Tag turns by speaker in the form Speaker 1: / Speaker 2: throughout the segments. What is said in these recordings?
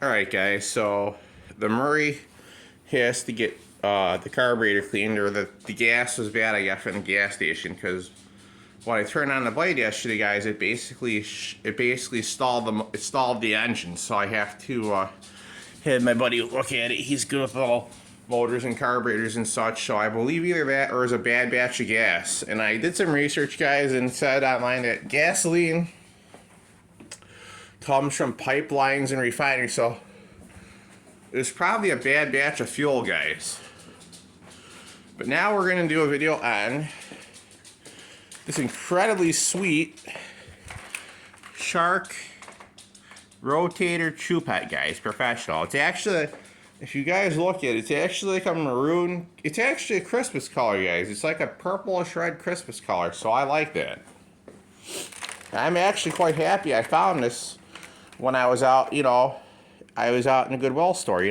Speaker 1: Alright guys, so the Murray has to get the carburetor cleaned, or the gas was bad I got from the gas station, because when I turned on the blade yesterday guys, it basically stalled the engine, so I have to have my buddy look at it. He's good with all motors and carburetors and such, so I believe either that or it's a bad batch of gas. And I did some research guys and said online that gasoline comes from pipelines and refineries, so it's probably a bad batch of fuel guys. But now we're going to do a video on this incredibly sweet Shark rotator chew pet guys, professional. It's actually, if you guys look at it, it's actually like a maroon, it's actually a Christmas color guys. It's like a purplish red Christmas color, so I like that. I'm actually quite happy I found this when I was out, I was out in a Goodwill store,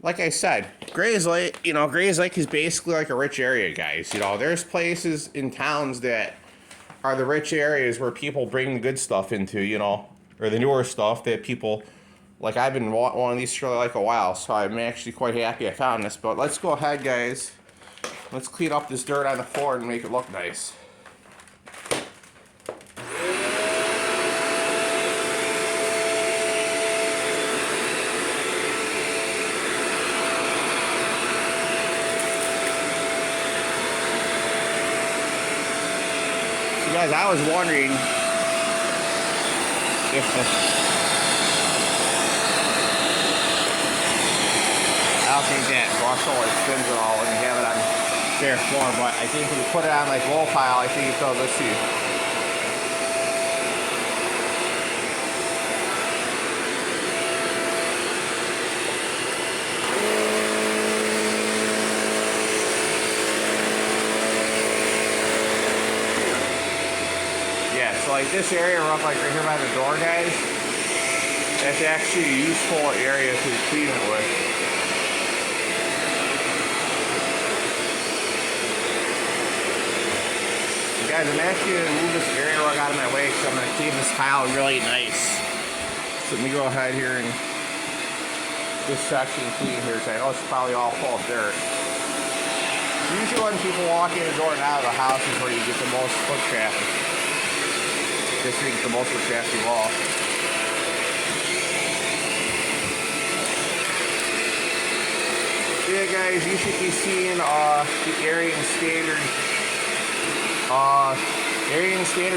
Speaker 1: like I said, Gray's Lake, Gray's Lake is basically like a rich area, guys. There's places in towns that are the rich areas where people bring the good stuff into, or the newer stuff that people, like I've been wanting one of these for like a while, so I'm actually quite happy I found this. But let's go ahead, guys. Let's clean up this dirt on the floor and make it look nice. Guys, I was wondering if I don't think that brush always spins it all when you have it on bare floor, but I think if you put it on like low pile, I think it does. Let's see. So like this area up like right here by the door, guys, that's actually a useful area to clean it with. So guys, I'm actually going to move this area rug out of my way because I'm going to clean this tile really nice. So let me go ahead here and this section clean here, because I know it's probably all full of dirt. Usually when people walk in the door and out of the house is where you get the most foot traffic. This is the most traffic of all. Yeah, guys, you should be seeing the Arian Standard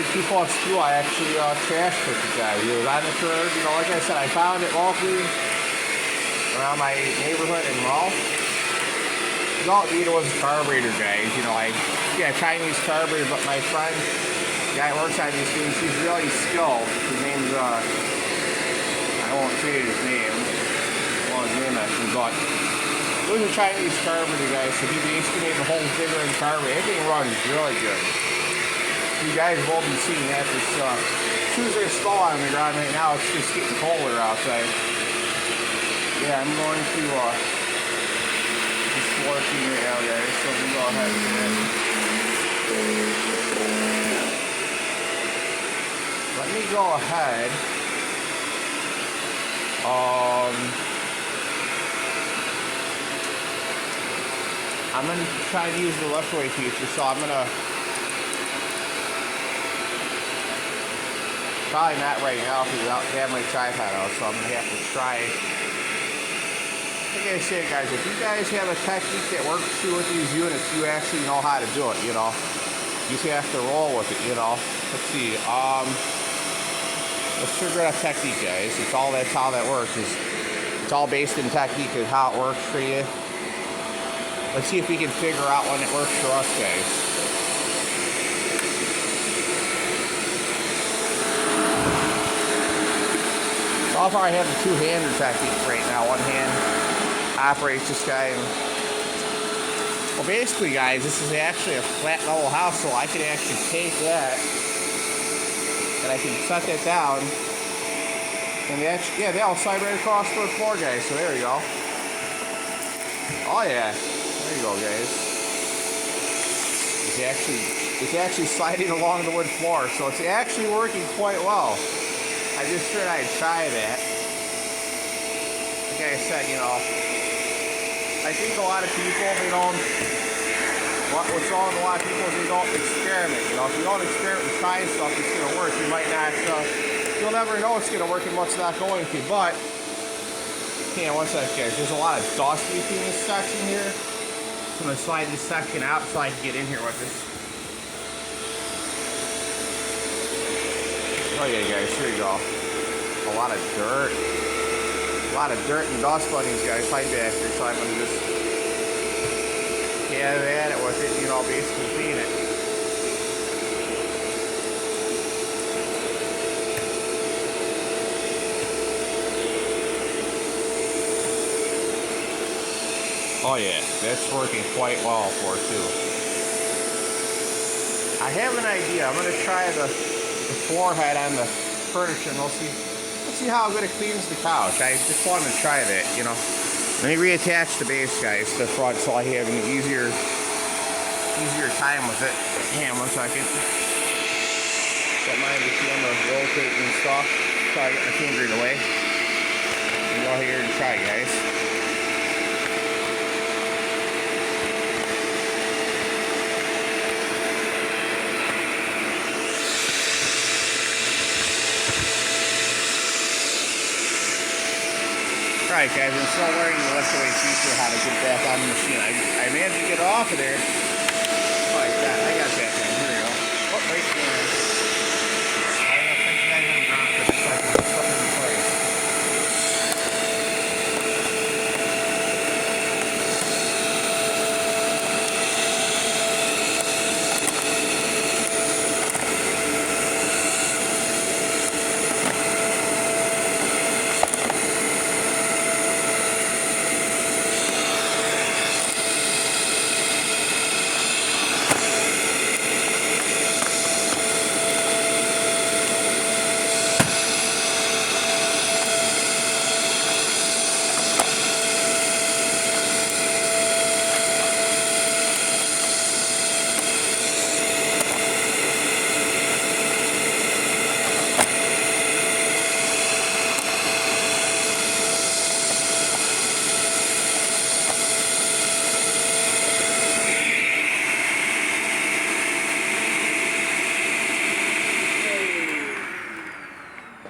Speaker 1: 2+ fuel. I actually trash picked it, guys. It was on the curb. Like I said, I found it locally around my neighborhood in Ralph. All it needed was a carburetor, guys. Chinese carburetor, but my friend, guy works on these things, he's really skilled. His name's, I won't say his name. Well, his name actually, but it was a Chinese carburetor, guys, so he basically made the whole figure in carburetor. Everything runs really good. You guys will be seeing that. This shoes are still on the ground right now. It's just getting colder outside. Yeah, I'm going to just floor clean right now, guys, so we go ahead and do that. Let me go ahead. I'm going to try to use the left-way feature, so I'm going to probably not right now because I don't have my tripod out, so I'm going to have to try. Like I said, guys, if you guys have a technique that works with these units, you actually know how to do it, You just have to roll with it, Let's see. Let's figure out a technique, guys. That's how that works. It's all based in technique and how it works for you. Let's see if we can figure out when it works for us, guys. So far I have the two-hander technique right now. One hand operates this guy. Well, basically, guys, this is actually a flat level house, so I can actually take that and I can set that down, and that'll slide right across the floor, guys. So there you go. Oh yeah, there you go, guys. It's actually sliding along the wood floor, so it's actually working quite well. I just figured I'd try that. I said, you know, I think a lot of people, they don't, what's wrong with a lot of people is they don't experiment. You know, if you don't experiment and try stuff, it's going to work. You might not, you'll never know it's going to work and what's not going to. But, hang on one second, guys. There's a lot of dust between this section here. I'm going to slide this section out so I can get in here with this. Oh yeah, guys, here you go. A lot of dirt. A lot of dirt and dust on these guys. Right back here, so I'm going to just get at it with it, you know, basically clean it. Oh yeah, that's working quite well for it too. I have an idea. I'm going to try the floor head on the furniture and let's see how good it cleans the couch. I just wanted to try that, you know. Let me reattach the base, guys, to the front so I have an easier time with it. Hang on one second. Don't mind if I'm rotating and stuff. So I get my finger in the way. Go here and try, guys. Alright guys, I'm still learning the left away feature how to get back on the machine. I managed to get it off of there. Like that. I got that thing. Here we go. Oh, wait. I don't think that in the ground for just like stuff in place.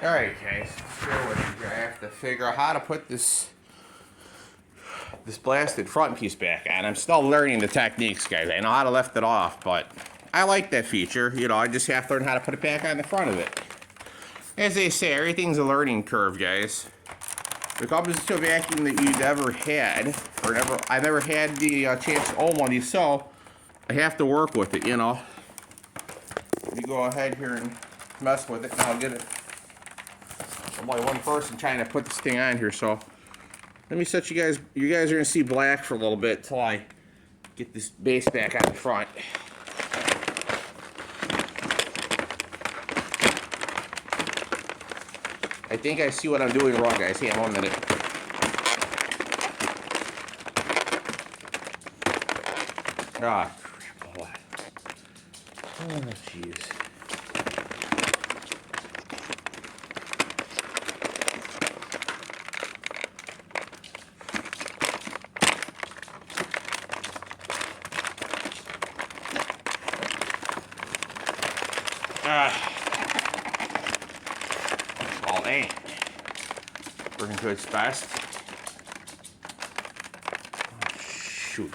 Speaker 1: Alright guys, bear with me here. I have to figure out how to put this blasted front piece back on. I'm still learning the techniques, guys. I know how to lift it off, but I like that feature. You know, I just have to learn how to put it back on the front of it. As they say, everything's a learning curve, guys. When it comes to a vacuum that you never had, or I never had the chance to own one of these, so I have to work with it, you know. Let me go ahead here and mess with it, and I'll get it. I'm only one person trying to put this thing on here, so let me set you guys are gonna see black for a little bit till I get this base back on the front. I think I see what I'm doing wrong, guys. Hang on 1 minute. Ah, crap. Oh, jeez. Well, ain't working to its best. Oh, shoot.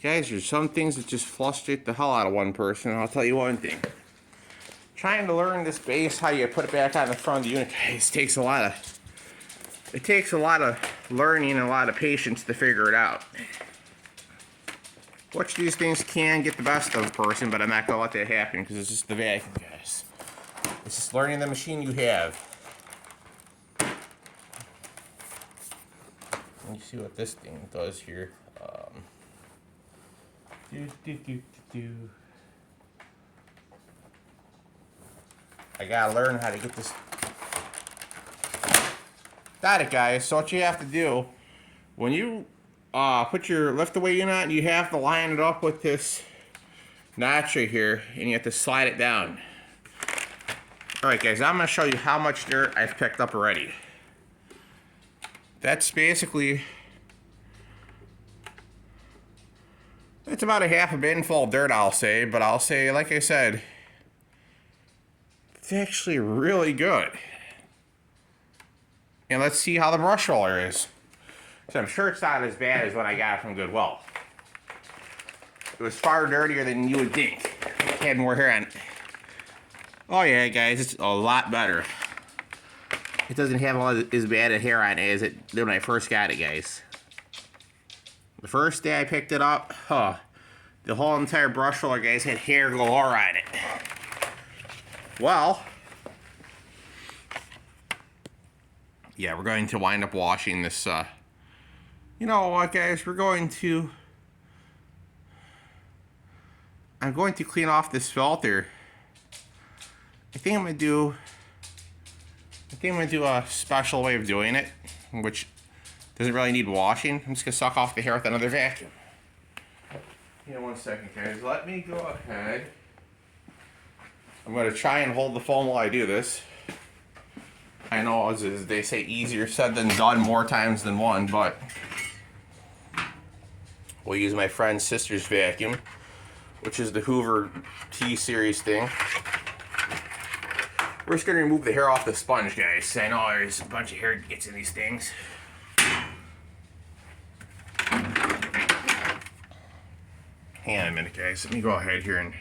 Speaker 1: Guys, there's some things that just frustrate the hell out of one person, and I'll tell you one thing. Trying to learn this base, how you put it back on the front of the unit, guys, takes a lot of learning and a lot of patience to figure it out. Which these things can get the best of a person, but I'm not going to let that happen because it's just the vacuum, guys. It's just learning the machine you have. Let me see what this thing does here. I gotta learn how to get this. Got it, guys. So what you have to do when you put your lift away unit on, you have to line it up with this notch right here, and you have to slide it down. Alright guys, I'm going to show you how much dirt I've picked up already. that's basically, it's about a half a bin full of dirt, I'll say. But I'll say, like I said, it's actually really good. And let's see how the brush roller is. So I'm sure it's not as bad as when I got it from Goodwill. It was far dirtier than you would think. It had more hair on it. Oh yeah, guys, it's a lot better. It doesn't have as bad a hair on it as it did when I first got it, guys. The first day I picked it up, the whole entire brush roller, guys, had hair galore on it. Well, yeah, we're going to wind up washing this, you know what, guys, I'm going to clean off this filter. I think I'm going to do a special way of doing it, which doesn't really need washing. I'm just going to suck off the hair with another vacuum. Hang on 1 second, guys. Let me go ahead. I'm going to try and hold the phone while I do this. I know, as they say, easier said than done more times than one, but we'll use my friend's sister's vacuum, which is the Hoover T-Series thing. We're just going to remove the hair off the sponge, guys. I know there's a bunch of hair that gets in these things. Hang on a minute, guys. Let me go ahead here and...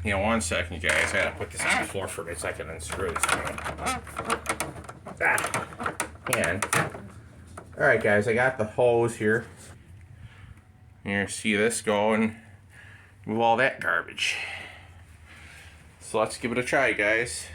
Speaker 1: You know, 1 second, guys. I gotta put this on the floor for a bit so I can unscrew this thing. And... Alright, guys, I got the hose here. Here, see this go and move all that garbage. So let's give it a try, guys.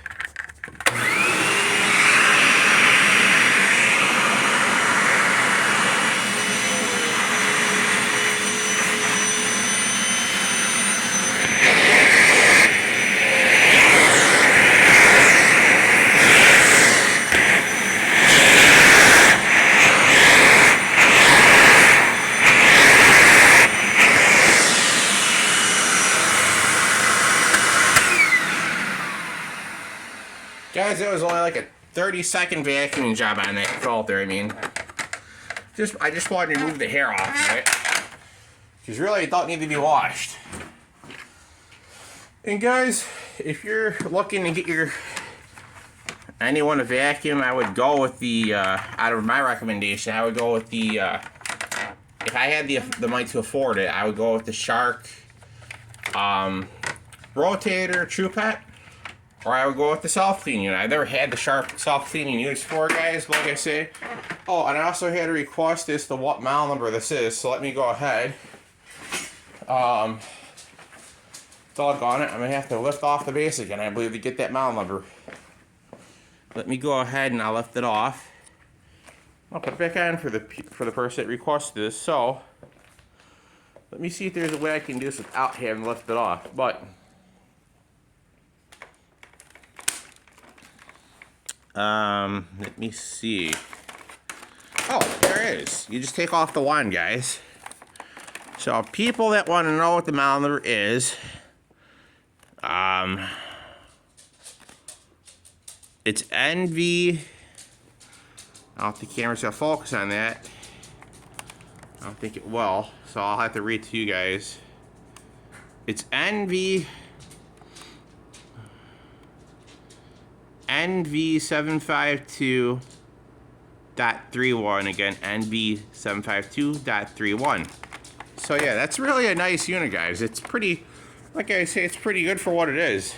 Speaker 1: Guys, it was only like a 30-second vacuuming job on that filter. I mean, I just wanted to remove the hair off of it, because really it don't need to be washed. And guys, if you're looking to get anyone a vacuum, I would go with the out of my recommendation, I would go with the if I had the money to afford it, I would go with the Shark Rotator True Pet. Or I would go with the self-cleaning unit. I've never had the Sharp self-cleaning units before, guys, but like I say. Oh, and I also had to request as to what model number this is, so let me go ahead. Doggone it, I'm going to have to lift off the base again, I believe, to get that model number. Let me go ahead and I'll lift it off. I'll put it back on for the person that requested this, so. Let me see if there's a way I can do this without having to lift it off, but. Let me see. Oh, there it is. You just take off the wand, guys. So, people that want to know what the model number is, it's NV. I don't think the camera's gonna focus on that. I don't think it will, so I'll have to read to you guys. It's NV752.31, again, NV752.31. So yeah, that's really a nice unit, guys. It's pretty, like I say, it's pretty good for what it is.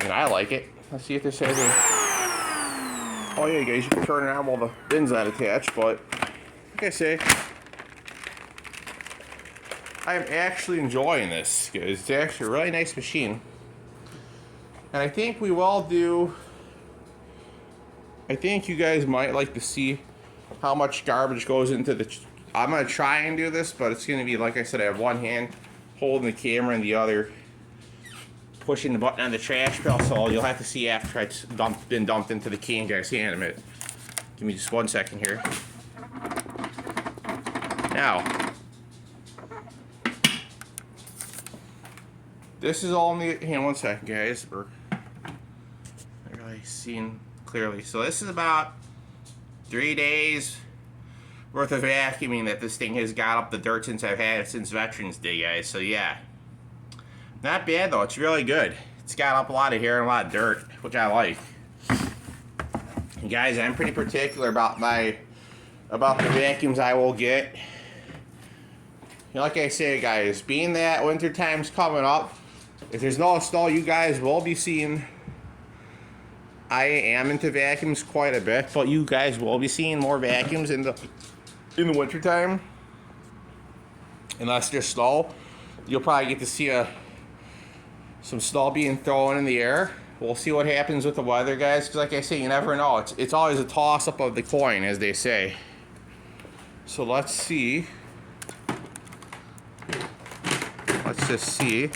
Speaker 1: And I like it. Let's see if this has a... Oh yeah, guys, you can turn it on while the bin's not attached, but like I say, I'm actually enjoying this, guys. It's actually a really nice machine. And I think we will do... I think you guys might like to see how much garbage goes into the... I'm going to try and do this, but it's going to be, like I said, I have one hand holding the camera and the other pushing the button on the trash pail, so you'll have to see after it's been dumped into the can, guys. Hang on a minute. Give me just 1 second here. Now, This is only, hang on one second, guys. We're not really seeing clearly. So this is about 3 days worth of vacuuming that this thing has got up the dirt since I've had it since Veterans Day, guys. So yeah, not bad though. It's really good. It's got up a lot of hair and a lot of dirt, which I like. And guys, I'm pretty particular about the vacuums I will get. You know, like I say, guys, being that winter time's coming up, if there's no snow, you guys will be seeing. I am into vacuums quite a bit, but you guys will be seeing more vacuums in the winter time. Unless there's snow, you'll probably get to see some snow being thrown in the air. We'll see what happens with the weather, guys, because like I say, you never know. It's always a toss-up of the coin, as they say. So let's see. Let's just see.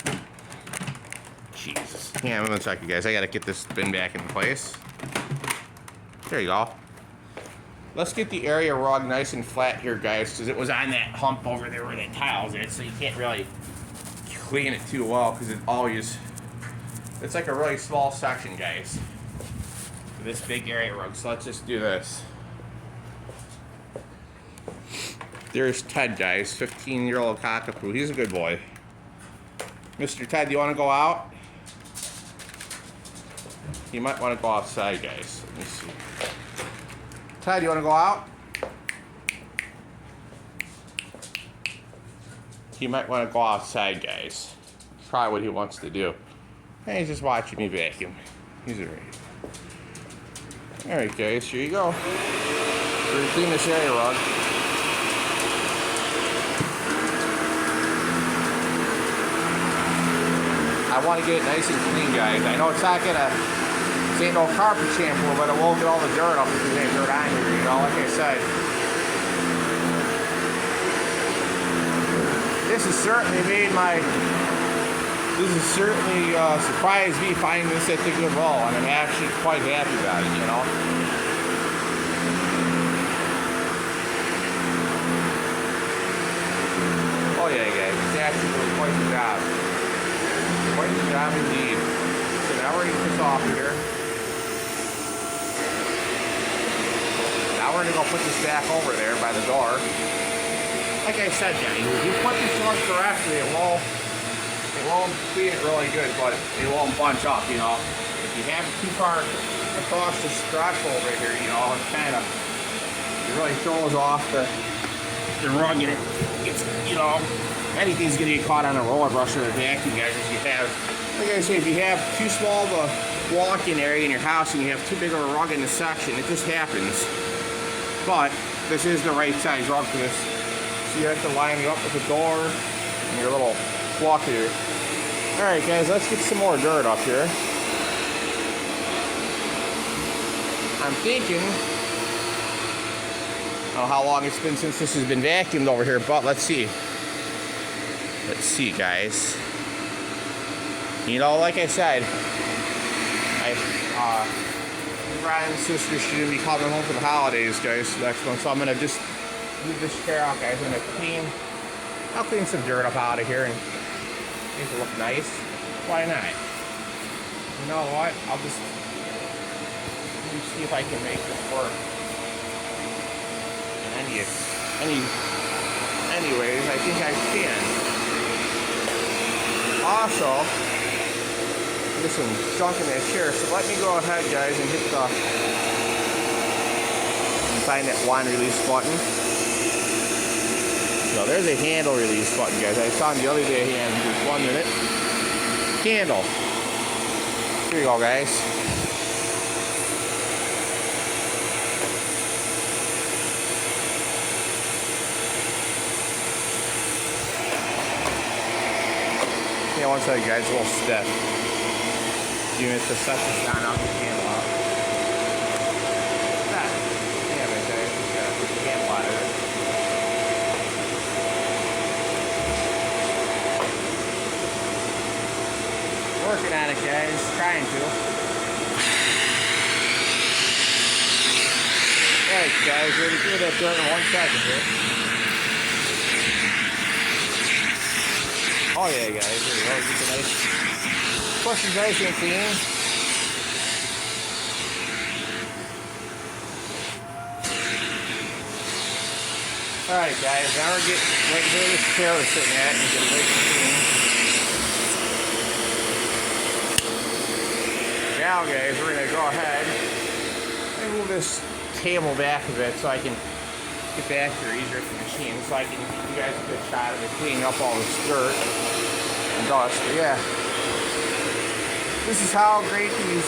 Speaker 1: Jesus. Hang on one second, guys. I gotta get this bin back in place. There you go. Let's get the area rug nice and flat here, guys, because it was on that hump over there where that tile's at, so you can't really clean it too well, because it's like a really small section, guys, for this big area rug. So let's just do this. There's Ted, guys, 15-year-old cockapoo. He's a good boy. Mr. Ted, do you want to go out? You might want to go outside, guys. Let me see. Ted, you want to go out? He might want to go outside, guys. Probably what he wants to do. Hey, he's just watching me vacuum. He's alright. Alright, guys, here you go. We're going to clean this area rug. I want to get it nice and clean, guys. I know it's not gonna, this ain't no carpet shampoo, but it won't get all the dirt off if there's any dirt on here, you know, like I said. This has certainly surprised me finding this at the Goodwill, and I'm actually quite happy about it, you know. Oh yeah, guys, it's actually doing quite the job. Quite the job indeed. So now we're going to get this off here. Now we're going to go put this back over there by the door. Like I said, guys, if you put this on correctly, it won't clean it really good, but it won't bunch up, you know. If you have it too far across the stretch over here, you know, it really throws off the rug, and it's, you know, anything's going to get caught on a roller brush or a vacuum, guys. If you have, like I say, if you have too small of a walk-in area in your house and you have too big of a rug in the section, it just happens. But this is the right size rug for this. So you have to line it up with the door and your little walk here. Alright, guys, let's get some more dirt up here. I'm thinking, I don't know how long it's been since this has been vacuumed over here, but let's see. Let's see, guys. You know, like I said, my brother and sister shouldn't be coming home for the holidays, guys, next month. So I'm gonna just leave this chair out, guys. I'm gonna I'll clean some dirt up out of here and make it look nice. Why not? You know what? Let me see if I can make this work. Anyways, I think I can. Also, there's some junk in that chair, so let me go ahead, guys, and find that wand release button. No, there's a handle release button, guys. I saw the other day, just 1 minute. Handle. Here you go, guys. Yeah, one second, guys, a little stiff. You have to set this down off the handle out. Damn it, guys. Just gotta put the handle out of it. Working on it, guys. Trying to. Alright, guys, ready to clear that dirt in 1 second here. Oh yeah, guys, there we go. Get the nice, push it nice and clean. Alright guys, now we're getting right here this chair we're sitting at and get it nice and clean. Now guys, we're going to go ahead and move this table back a bit so I can get back here easier with the machine, so I can give you guys a good shot of it cleaning up all this dirt and dust. But yeah, this is how great these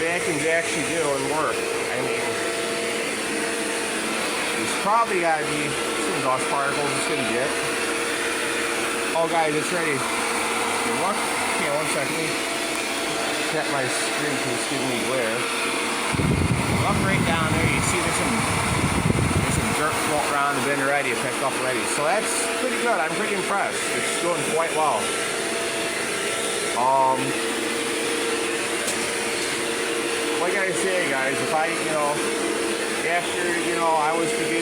Speaker 1: vacuums actually do and work. I mean, it's probably got to be some dust particles it's going to get. Oh guys, it's ready. What? Yeah, 1 second. Tap my screen because it's giving me glare. Up right down there, you see there's some dirt floating around the bin already, picked up already. So that's pretty good. I'm pretty impressed. It's doing quite well. Like I say, guys, if I, after, I was to get,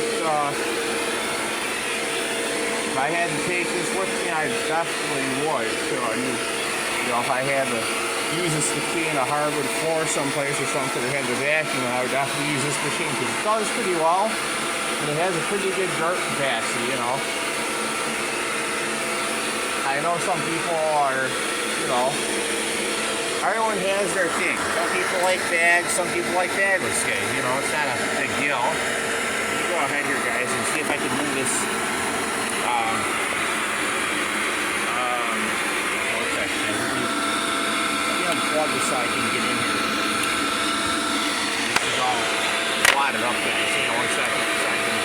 Speaker 1: if I had to take this with me, I definitely would. So, if I had to use this to clean a hardwood floor someplace or something, or had the vacuum, I would definitely use this machine because it does pretty well, and it has a pretty good dirt capacity, I know some people are, everyone has their thing. Some people like bags, some people like bagless guys. It's not a big deal. Let me go ahead here, guys, and see if I can move this. One second. Let me unplug this so I can get in here. This is all wadded up, guys. Hang on 1 second. So I can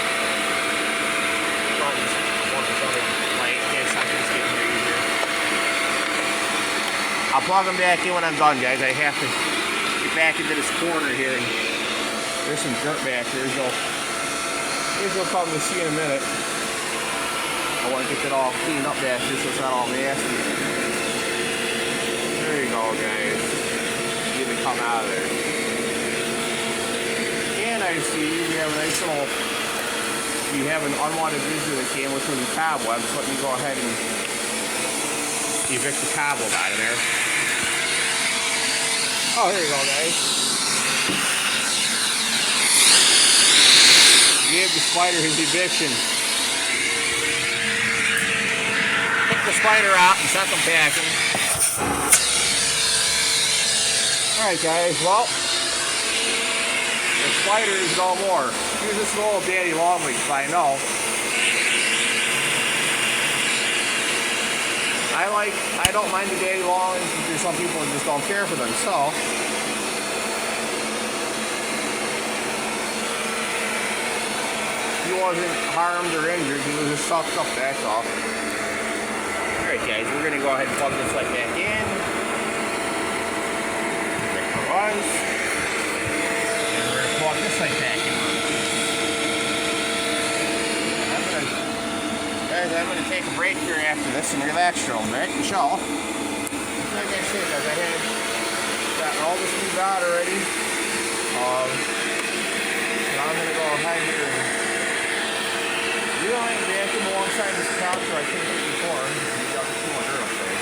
Speaker 1: probably just plug this other light. Yes, I can just get in here easier. I'll plug them back in when I'm done, guys. I have to get back into this corner here. And there's some dirt back here. You'll come to see in a minute. I want to get it all cleaned up back here so it's not all nasty. There you go, guys. Get it come out of there. And I see you have a nice little, you have an unwanted visitor that came with some cobwebs. Let me go ahead and evict the cobweb out of there. Oh, here you go, guys. Give the spider his eviction. Pick the spider out and set them packing. Alright, guys, well, the spider is no more. Here's this little daddy longleaf, I know. I don't mind the daddy longs, but there's some people that just don't care for them, so. He wasn't harmed or injured, he was just sucked up, that's all. Alright guys, we're going to go ahead and plug this light back in. Check the runs. And we're going to plug this light back in. Guys, I'm going to take a break here after this and relax for a minute and show. Like I said, guys, I had gotten all this moved out already. So I'm going to go ahead here and really vacuum alongside this couch where I couldn't do before. We got some more dirt up there.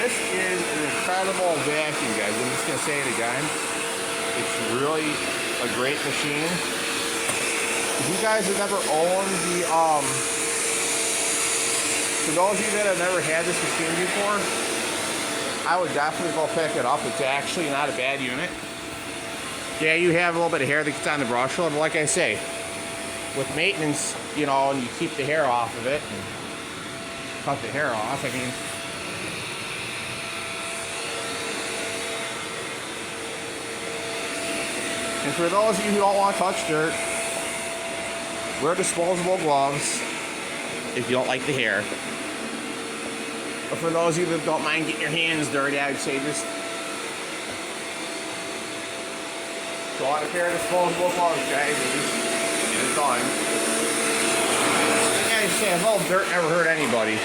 Speaker 1: This is an incredible vacuum, guys. I'm just going to say it again. It's really a great machine. If you guys have never owned the, for those of you that have never had this machine before, I would definitely go pick it up. It's actually not a bad unit. Yeah, you have a little bit of hair that gets on the brush roll, but like I say, with maintenance, and you keep the hair off of it, and cut the hair off, I mean, and for those of you who don't want to touch dirt, wear disposable gloves if you don't like the hair. But for those of you that don't mind getting your hands dirty, I would say just go out a pair of disposable gloves, guys, and just get it done. Like I say, a little dirt never hurt anybody.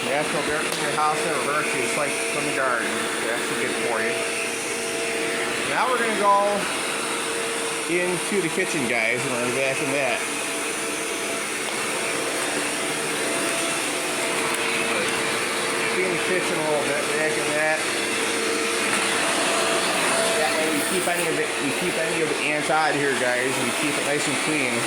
Speaker 1: Natural dirt from your house never hurts you. It's like from the garden. It's actually good for you. Now we're going to go into the kitchen, guys, and we're going to vacuum that. clean the kitchen a little bit, vacuum that. That way we keep any of the ants out of here, guys. We keep it nice and clean.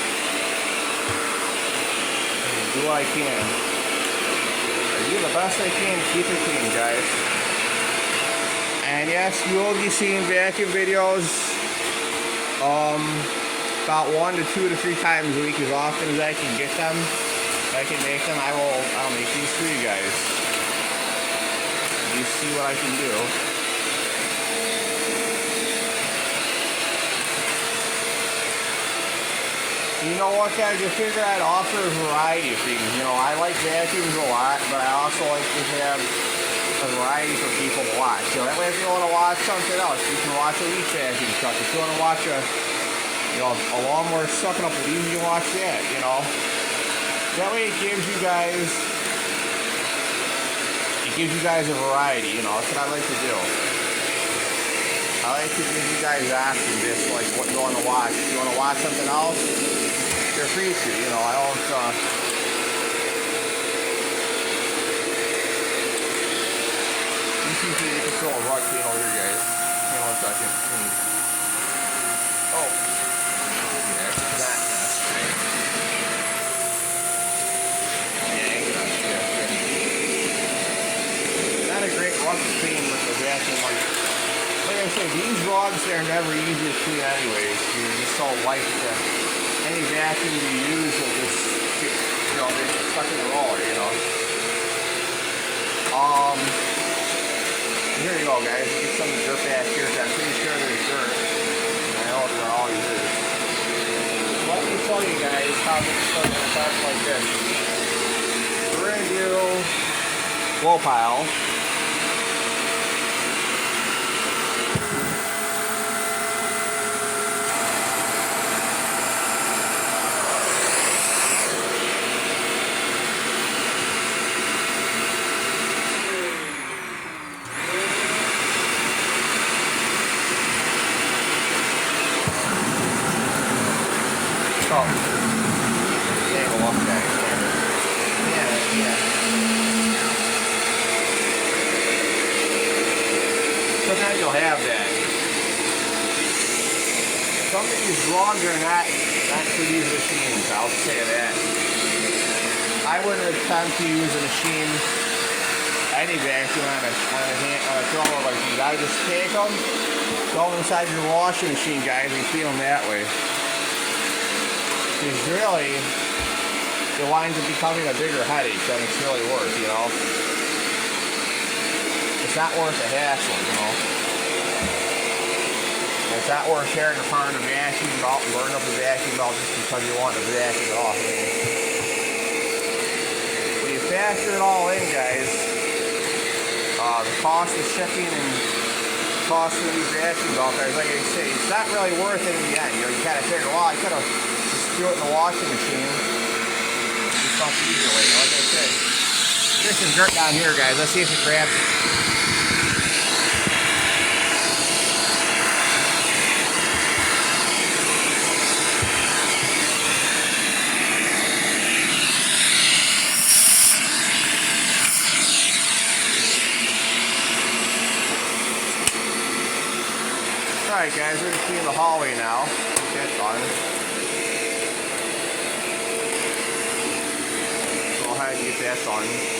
Speaker 1: Do what I can. I do the best I can to keep it clean, guys. And yes, you will be seeing vacuum videos about 1 to 2 to 3 times a week, as often as I can get them. If I can make them, I'll make these for you guys. You see what I can do. You know what, guys? I figure I'd offer a variety of things. You know, I like vacuums a lot, but I also like to have a variety for people to watch. So that way, if you want to watch something else, you can watch a leaf vacuum truck. If you want to watch a lawnmower sucking up leaves, you can watch that. You know, that way it gives you guys a variety. You know, that's what I like to do. I like to give you guys options, just like what you want to watch. If you want to watch something else, you're free to. You know, I don't. You can throw a rug clean over here, guys. Hang on a second. Oh. Yeah, that's that. Yeah, not a great rug to clean with the vacuum. Like I said, these rugs, they're never easy to clean anyways. You're just so light that any vacuum you use will just get, they get stuck in the roller, Here you go, guys. Get some dirt back here. I'm pretty sure there's dirt. I know there always is. Let me show you guys how this is going to start like this. We're going to do blow pile. Sometimes you'll have that. Some of these rugs are not for these machines, I'll say that. I wouldn't attempt to use a machine, any vacuum on a thrower like these. I would just take them, throw them inside your washing machine, guys, and clean them that way. Because really, it winds up becoming a bigger headache than it's really worth, It's not worth the hassle, It's not worth tearing apart a vacuum belt and burning up a vacuum belt just because you want to vacuum it off. When you factor it all in, guys, the cost of shipping and the cost of these vacuum belts, like I say, it's not really worth it in the end. You kind of figure, well, I could have just threw it in the washing machine. Do something easier way, like I say. There's some dirt down here, guys. Let's see if it grabs it. Alright guys, we're going to clean the hallway now. That's done. Go ahead and get that done.